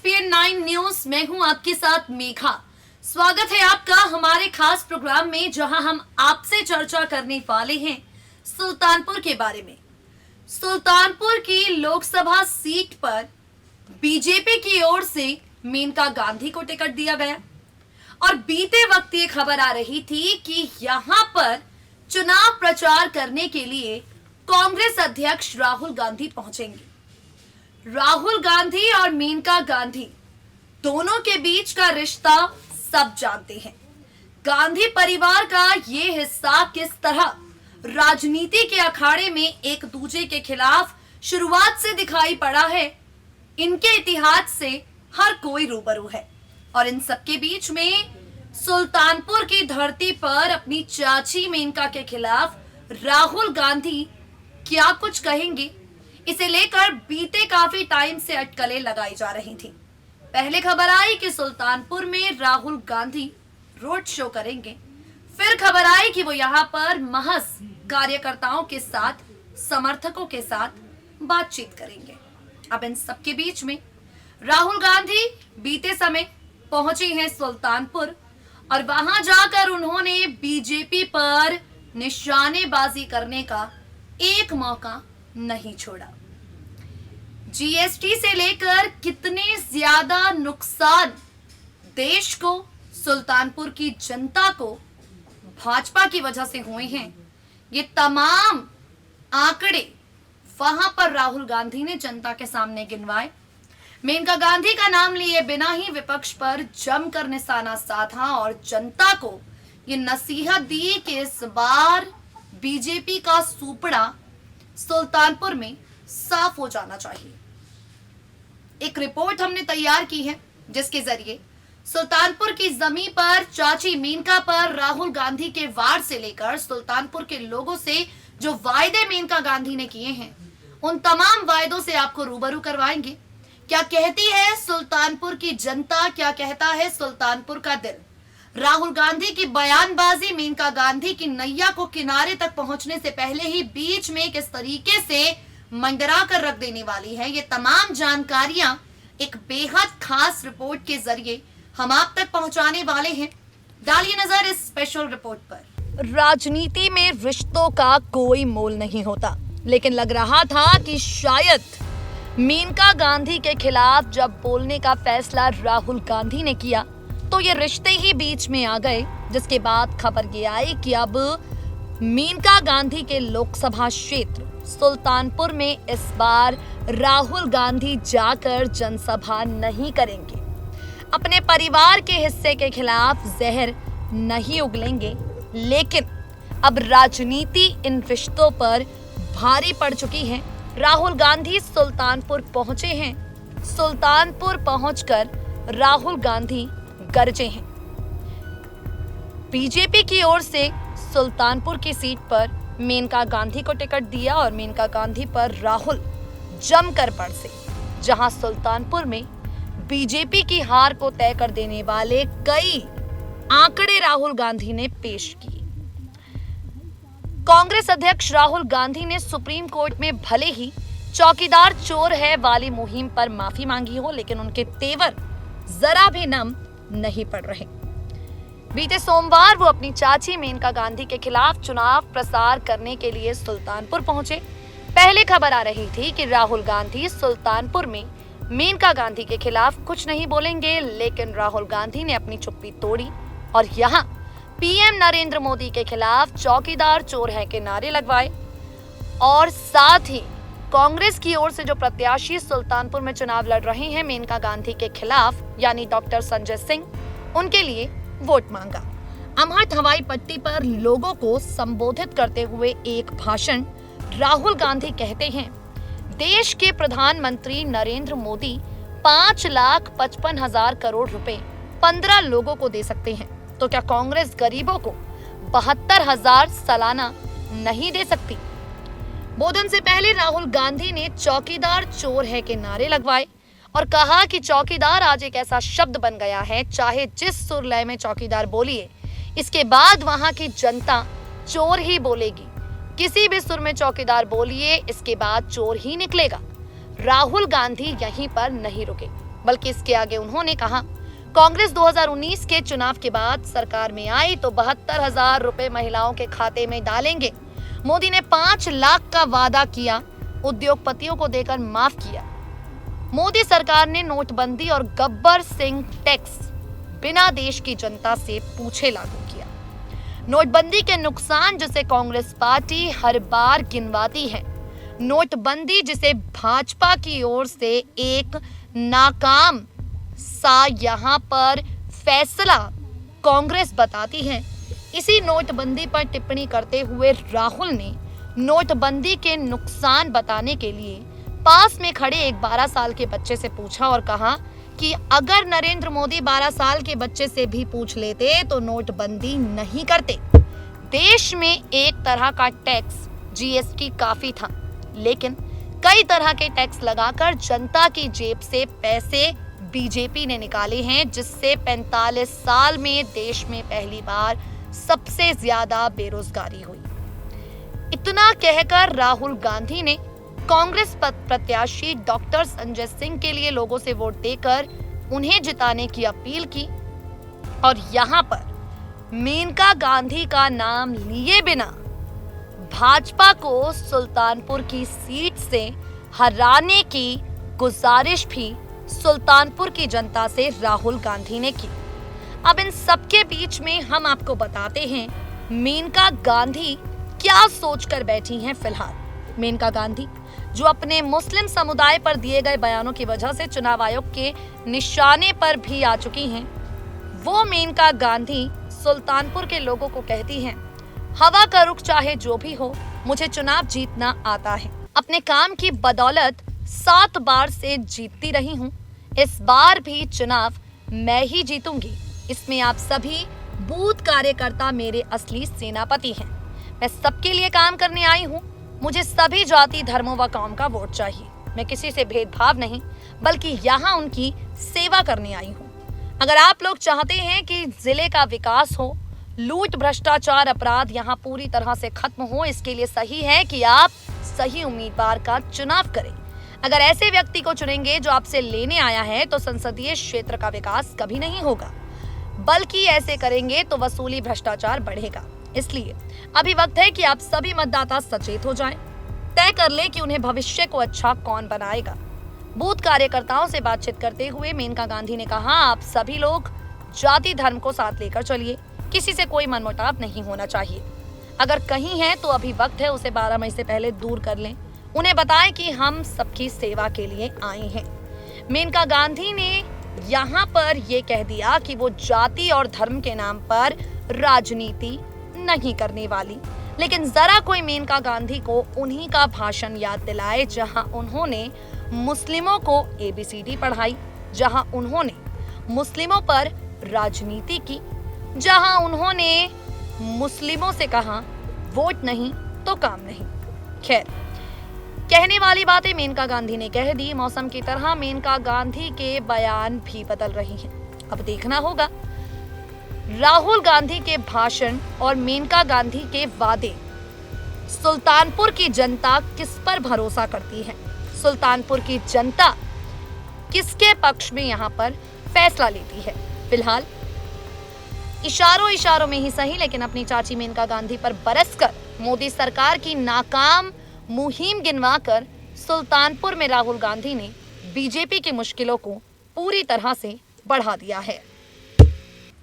ESPN 9 news में हूं आपके साथ मेघा। स्वागत है आपका हमारे खास प्रोग्राम में, जहां हम आपसे चर्चा करने वाले हैं सुल्तानपुर के बारे में। सुल्तानपुर की लोकसभा सीट पर बीजेपी की ओर से मेनका गांधी को टिकट दिया गया और बीते वक्त ये खबर आ रही थी कि यहां पर चुनाव प्रचार करने के लिए कांग्रेस अध्यक्ष राहुल गांधी पहुंचेंगे। राहुल गांधी और मेनका गांधी दोनों के बीच का रिश्ता सब जानते हैं। गांधी परिवार का ये हिस्सा किस तरह राजनीति के अखाड़े में एक दूसरे के खिलाफ शुरुआत से दिखाई पड़ा है, इनके इतिहास से हर कोई रूबरू है। और इन सबके बीच में सुल्तानपुर की धरती पर अपनी चाची मेनका के खिलाफ राहुल गांधी क्या कुछ कहेंगे, इसे लेकर बीते काफी टाइम से अटकलें लगाई जा रही थी। पहले खबर आई कि सुल्तानपुर में राहुल गांधी रोड शो करेंगे, फिर खबर आई कि वो यहाँ पर महज कार्यकर्ताओं के साथ, समर्थकों के साथ बातचीत करेंगे। अब इन सबके बीच में राहुल गांधी बीते समय पहुंचे हैं सुल्तानपुर और वहां जाकर उन्होंने बीजेपी पर निशानेबाजी करने का एक मौका नहीं छोड़ा। जीएसटी से लेकर कितने ज्यादा नुकसान देश को, सुल्तानपुर की जनता को भाजपा की वजह से हुए हैं, ये तमाम आंकड़े वहां पर राहुल गांधी ने जनता के सामने गिनवाए। मेनका गांधी का नाम लिए बिना ही विपक्ष पर जमकर निशाना साधा और जनता को ये नसीहत दी कि इस बार बीजेपी का सुपड़ा सुल्तानपुर में साफ हो जाना चाहिए। एक रिपोर्ट हमने तैयार की है जिसके जरिए सुल्तानपुर की जमीन पर चाची मेनका पर राहुल गांधी के वार से लेकर सुल्तानपुर के लोगों से जो वायदे मेनका गांधी ने किए हैं, उन तमाम वायदों से आपको रूबरू करवाएंगे। क्या कहती है सुल्तानपुर की जनता, क्या कहता है सुल्तानपुर का दिल। राहुल गांधी की बयानबाजी मेनका गांधी की नैया को किनारे तक पहुंचने से पहले ही बीच में किस तरीके से मंडरा कर रख देने वाली है, ये तमाम जानकारियां एक बेहद खास रिपोर्ट के जरिए हम आप तक पहुंचाने वाले हैं। डालिए नजर इस स्पेशल रिपोर्ट पर। राजनीति में रिश्तों का कोई मोल नहीं होता, लेकिन लग रहा था कि शायद मेनका गांधी के खिलाफ जब बोलने का फैसला राहुल गांधी ने किया तो ये रिश्ते ही बीच में आ गए, जिसके बाद खबर ये आई कि अब मेनका गांधी के लोकसभा क्षेत्र सुल्तानपुर में इस बार राहुल गांधी जाकर जनसभा नहीं करेंगे, अपने परिवार के हिस्से के खिलाफ जहर नहीं उगलेंगे। लेकिन अब राजनीति इन रिश्तों पर भारी पड़ चुकी है। राहुल गांधी सुल्तानपुर पहुंचे हैं। सुल्तानपुर पहुंचकर राहुल गांधी गरजे हैं। बीजेपी की ओर से सुल्तानपुर की सीट पर मेनका गांधी को टिकट दिया और मेनका गांधी पर राहुल जमकर बरसे, जहां सुल्तानपुर में बीजेपी की हार को तय कर देने वाले कई आंकड़े राहुल गांधी ने पेश किए। कांग्रेस अध्यक्ष राहुल गांधी ने सुप्रीम कोर्ट में भले ही चौकीदार चोर है वाली मुहिम पर माफी मांगी हो, लेकिन उनके तेवर जरा भी नम नहीं पड़ रहे। बीते सोमवार वो अपनी चाची मेनका गांधी के खिलाफ चुनाव प्रसार करने के लिए सुल्तानपुर पहुंचे। पहले खबर आ रही थी कि राहुल गांधी सुल्तानपुर में मेनका गांधी के खिलाफ कुछ नहीं बोलेंगे, लेकिन राहुल गांधी ने अपनी चुप्पी तोड़ी और यहाँ पीएम नरेंद्र मोदी के खिलाफ चौकीदार चोर है के नारे लगवाए और साथ ही कांग्रेस की ओर से जो प्रत्याशी सुल्तानपुर में चुनाव लड़ रहे हैं मेनका गांधी के खिलाफ, यानी डॉक्टर संजय सिंह, उनके लिए वोट मांगा। अमृत हवाई पट्टी पर लोगों को संबोधित करते हुए एक भाषण राहुल गांधी कहते हैं, देश के प्रधानमंत्री नरेंद्र मोदी 5,55,000 करोड़ रुपए 15 लोगों को दे सकते हैं, तो क्या कांग्रेस गरीबों को 72,000 सालाना नहीं दे सकती। बोधन से पहले राहुल गांधी ने चौकीदार चोर है के नारे लगवाए और कहा कि चौकीदार आज एक ऐसा शब्द बन गया है, चाहे जिस सुर लय में चौकीदार बोलिए, इसके बाद वहां की जनता चोर ही बोलेगी। किसी भी सुर में चौकीदार बोलिए, इसके बाद चोर ही निकलेगा। राहुल गांधी यहीं पर नहीं रुके। बल्कि इसके आगे उन्होंने कहा, कांग्रेस 2019 के चुनाव के बाद सरकार में आई तो 72,000 रुपए महिलाओं के खाते में डालेंगे। मोदी ने 5 लाख का वादा किया, उद्योगपतियों को देकर माफ किया। मोदी सरकार ने नोटबंदी और गब्बर सिंह टैक्स बिना देश की जनता से पूछे लागू किया। नोटबंदी के नुकसान जिसे कांग्रेस पार्टी हर बार गिनवाती है, नोटबंदी जिसे भाजपा की ओर से एक नाकाम सा यहाँ पर फैसला कांग्रेस बताती है, इसी नोटबंदी पर टिप्पणी करते हुए राहुल ने नोटबंदी के नुकसान बताने के लिए पास में खड़े एक 12 साल के बच्चे से पूछा और कहा कि अगर नरेंद्र मोदी 12 साल के बच्चे से भी पूछ लेते तो नोटबंदी नहीं करते। देश में एक तरह का टैक्स जीएसटी काफी था, लेकिन कई तरह के टैक्स लगाकर जनता की जेब से पैसे बीजेपी ने निकाले हैं, जिससे 45 साल में देश में पहली बार सबसे ज्यादा बेरोजगारी हुई। इतना कहकर राहुल गांधी ने कांग्रेस प्रत्याशी डॉक्टर संजय सिंह के लिए लोगों से वोट देकर उन्हें जिताने की अपील की और यहाँ पर मेनका गांधी का नाम लिए बिना भाजपा को सुल्तानपुर की सीट से हराने की गुजारिश भी सुल्तानपुर की जनता से राहुल गांधी ने की। अब इन सबके बीच में हम आपको बताते हैं मेनका गांधी क्या सोचकर बैठी हैं फिलहाल। मेनका गांधी जो अपने मुस्लिम समुदाय पर दिए गए बयानों की वजह से चुनाव आयोग के निशाने पर भी आ चुकी हैं, वो मेनका गांधी सुल्तानपुर के लोगों को कहती हैं, हवा का रुख चाहे जो भी हो, मुझे चुनाव जीतना आता है। अपने काम की बदौलत 7 बार से जीतती रही हूँ, इस बार भी चुनाव मैं ही जीतूंगी। इसमें आप सभी बूथ कार्यकर्ता मेरे असली सेनापति हैं। मैं सबके लिए काम करने आई हूँ। मुझे सभी जाति धर्मों व कौम का वोट चाहिए। मैं किसी से भेदभाव नहीं, बल्कि यहाँ उनकी सेवा करने आई हूँ। अगर आप लोग चाहते हैं कि जिले का विकास हो, लूट भ्रष्टाचार अपराध यहाँ पूरी तरह से खत्म हो, इसके लिए सही है कि आप सही उम्मीदवार का चुनाव करें। अगर ऐसे व्यक्ति को चुनेंगे जो आपसे लेने आया है तो संसदीय क्षेत्र का विकास कभी नहीं होगा, बल्कि ऐसे करेंगे तो वसूली भ्रष्टाचार बढ़ेगा। इसलिए अभी वक्त है कि आप सभी मतदाता सचेत हो जाएं, तय कर लें कि उन्हें भविष्य को अच्छा कौन बनाएगा। बूथ कार्यकर्ताओं से बातचीत करते हुए मेनका गांधी ने कहा, आप सभी लोग जाति धर्म को साथ लेकर चलिए, किसी से कोई मनमुटाव नहीं होना चाहिए। अगर कहीं है तो अभी वक्त है उसे 12 मई से पहले दूर कर लें। उन्हें बताएं कि हम सबकी सेवा के लिए आए हैं। मेनका गांधी ने यहाँ पर ये कह दिया कि वो जाति और धर्म के नाम पर राजनीति नहीं करने वाली, लेकिन जरा कोई मेनका गांधी को उन्हीं का भाषण याद दिलाए जहां उन्होंने मुस्लिमों को ABCD पढ़ाई, जहां उन्होंने मुस्लिमों पर राजनीति की, जहां उन्होंने मुस्लिमों से कहा वोट नहीं तो काम नहीं। खैर, कहने वाली बातें मेनका गांधी ने कह दी। मौसम की तरह मेनका गांधी के बयान भी बदल रही हैं। अब देखना होगा राहुल गांधी के भाषण और मेनका गांधी के वादे सुल्तानपुर की जनता किस पर भरोसा करती है। सुल्तानपुर की जनता किसके पक्ष में यहाँ पर फैसला लेती है। फिलहाल इशारों में ही सही, लेकिन अपनी चाची मेनका गांधी पर बरसकर मोदी सरकार की नाकाम मुहिम गिनवाकर सुल्तानपुर में राहुल गांधी ने बीजेपी की मुश्किलों को पूरी तरह से बढ़ा दिया है।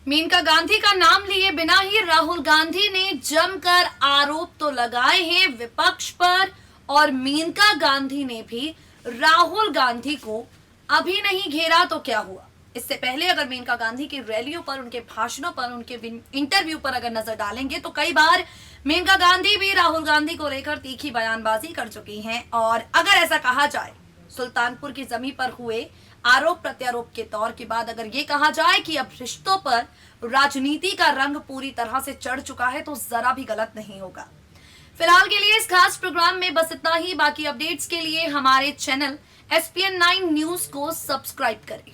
मेनका गांधी का नाम लिए बिना ही राहुल गांधी ने जमकर आरोप तो लगाए हैं विपक्ष पर, और मेनका गांधी ने भी राहुल गांधी को अभी नहीं घेरा तो क्या हुआ। इससे पहले अगर मेनका गांधी की रैलियों पर, उनके भाषणों पर, उनके इंटरव्यू पर अगर नजर डालेंगे तो कई बार मेनका गांधी भी राहुल गांधी को लेकर तीखी बयानबाजी कर चुकी हैं। और अगर ऐसा कहा जाए, सुल्तानपुर की जमीन पर हुए आरोप प्रत्यारोप के दौर के बाद अगर ये कहा जाए कि अब रिश्तों पर राजनीति का रंग पूरी तरह से चढ़ चुका है, तो जरा भी गलत नहीं होगा। फिलहाल के लिए इस खास प्रोग्राम में बस इतना ही। बाकी अपडेट्स के लिए हमारे चैनल SPN9 न्यूज को सब्सक्राइब करें।